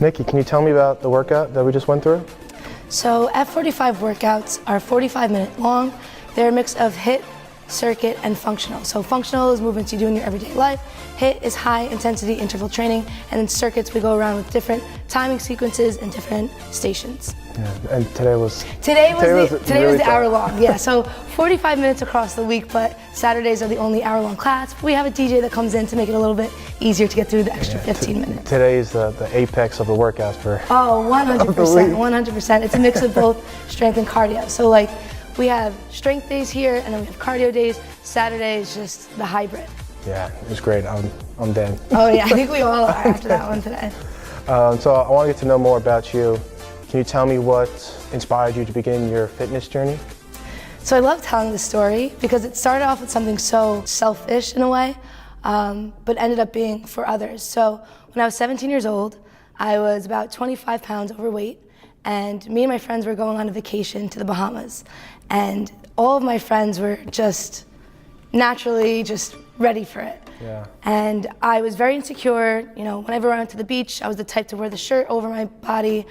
Nicki, can you tell me about the workout that we just went through? So F45 workouts are 45-minute long. They're a mix of HIIT, circuit, and functional. So functional is movements you do in your everyday life. HIIT is high intensity interval training, and in circuits we go around with different timing sequences and different stations. Yeah, and today was the hour long. Yeah, so 45 minutes across the week, but Saturdays are the only hour-long class. We have a DJ that comes in to make it a little bit easier to get through the extra 15 minutes. Today is the apex of the workouts for 100%, 100%. It's a mix of both strength and cardio. So like, we have strength days here, and then we have cardio days. Saturday is just the hybrid. Yeah, it was great. I'm dead. Oh yeah, I think we all are after that one today. So I want to get to know more about you. Can you tell me what inspired you to begin your fitness journey? So I love telling this story because it started off with something so selfish in a way, but ended up being for others. So when I was 17 years old, I was about 25 pounds overweight, and me and my friends were going on a vacation to the Bahamas. And all of my friends were just naturally just ready for it. Yeah. And I was very insecure. You know, whenever I went to the beach, I was the type to wear the shirt over my body.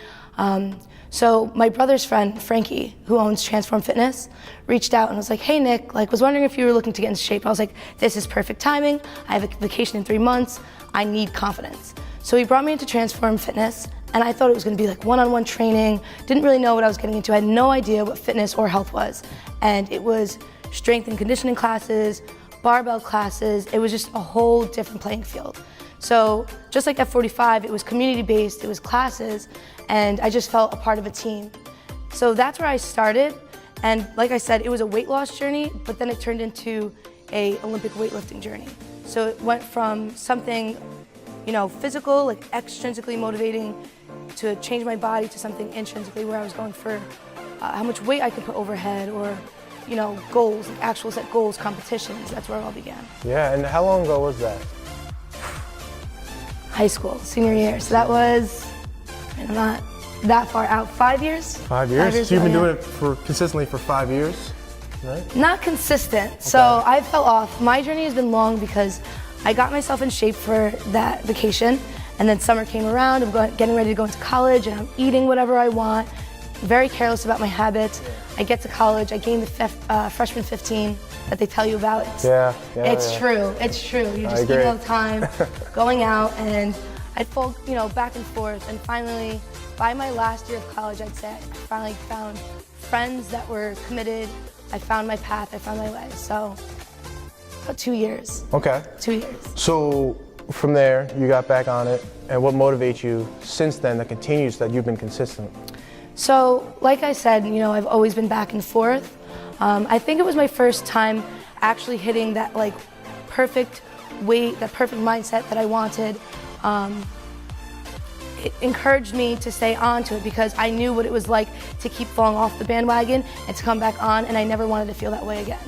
So my brother's friend, Frankie, who owns Transform Fitness, reached out and was like, hey Nick, was wondering if you were looking to get into shape. I was like, this is perfect timing. I have a vacation in 3 months. I need confidence. So he brought me into Transform Fitness, and I thought it was gonna be like one-on-one training. Didn't really know what I was getting into. I had no idea what fitness or health was. And it was strength and conditioning classes, barbell classes. It was just a whole different playing field. So just like F45, it was community-based, it was classes, and I just felt a part of a team. So that's where I started, and like I said, it was a weight loss journey, but then it turned into a Olympic weightlifting journey. So it went from something, you know, physical, like extrinsically motivating, to change my body to something intrinsically where I was going for how much weight I could put overhead, or you know, goals, like actual set goals, competitions. That's where it all began. Yeah, and how long ago was that? High school, senior year. So that was, I'm not that far out, 5 years? 5 years? 5 years So you've been ago, doing it consistently for 5 years, right? Not consistent. So I fell off. My journey has been long because I got myself in shape for that vacation, and then summer came around. I'm getting ready to go into college, and I'm eating whatever I want. Very careless about my habits. I get to college, I gain the freshman 15 that they tell you about. It's true. You're just eating all the time, going out, and I'd fall, you know, back and forth. And finally, by my last year of college, I'd say I finally found friends that were committed. I found my path, I found my way. So, about 2 years. Okay. 2 years. So from there, you got back on it, and what motivates you since then that continues that you've been consistent? So, like I said, you know, I've always been back and forth. I think it was my first time actually hitting that perfect weight, that perfect mindset that I wanted. It encouraged me to stay on to it because I knew what it was like to keep falling off the bandwagon and to come back on, and I never wanted to feel that way again.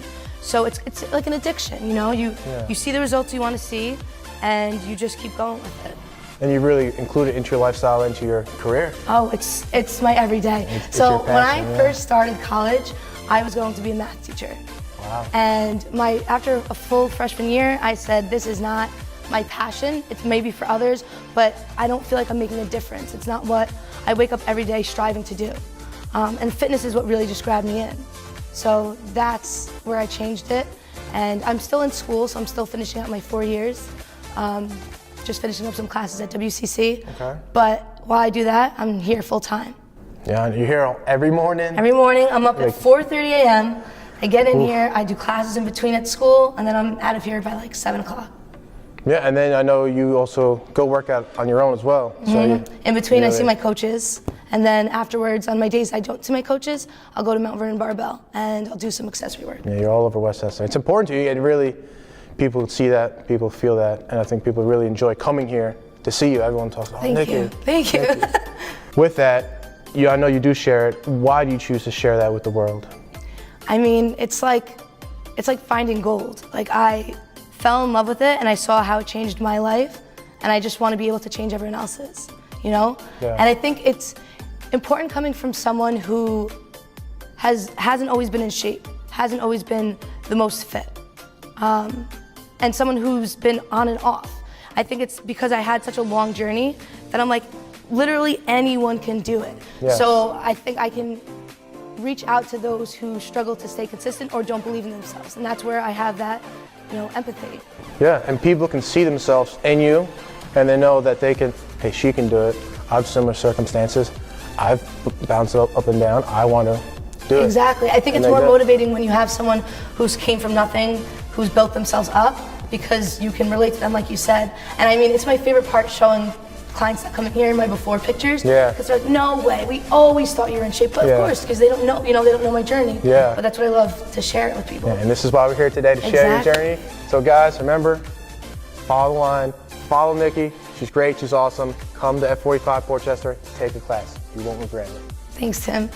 So it's like an addiction, you know? You see the results you want to see, and you just keep going with it. And you really include it into your lifestyle, into your career? Oh, it's my everyday. So when I first started college, I was going to be a math teacher. Wow. And after a full freshman year, I said, this is not my passion. It's maybe for others, but I don't feel like I'm making a difference. It's not what I wake up every day striving to do. And fitness is what really just grabbed me in. So that's where I changed it. And I'm still in school, so I'm still finishing up my 4 years. Just finishing up some classes at WCC. Okay. But while I do that, I'm here full time. Yeah, and you're here every morning? Every morning, I'm up at 4:30 a.m. I get in here, I do classes in between at school, and then I'm out of here by 7 o'clock. Yeah, and then I know you also go work out on your own as well. So in between, I see my coaches, and then afterwards, on my days I don't see my coaches, I'll go to Mount Vernon Barbell, and I'll do some accessory work. Yeah, you're all over West Chester. It's important to you, and really, people see that, people feel that, and I think people really enjoy coming here to see you. Everyone talks about Nicki. Thank you. With that, I know you do share it. Why do you choose to share that with the world? I mean, it's like finding gold. I fell in love with it, and I saw how it changed my life, and I just want to be able to change everyone else's, you know? Yeah. And I think it's important coming from someone who hasn't always been in shape, hasn't always been the most fit, and someone who's been on and off. I think it's because I had such a long journey that I'm like, literally anyone can do it. Yes. So I think I can reach out to those who struggle to stay consistent or don't believe in themselves. And that's where I have that, empathy. Yeah, and people can see themselves in you, and they know that they can, hey, she can do it. I have similar circumstances. I've bounced up and down. I want to do it. Exactly. I think it's more motivating when you have someone who's came from nothing, who's built themselves up, because you can relate to them, like you said. And I mean, it's my favorite part showing clients that come in here in my before pictures. Yeah. Because they're like, no way, we always thought you were in shape. But of course, because they don't know, they don't know my journey. Yeah. But that's what I love to share it with people. Yeah, and this is why we're here today, to share your journey. So guys, remember, follow the line, follow Nicki. She's great, she's awesome. Come to F45 Portchester, take a class. You won't regret it. Thanks, Tim.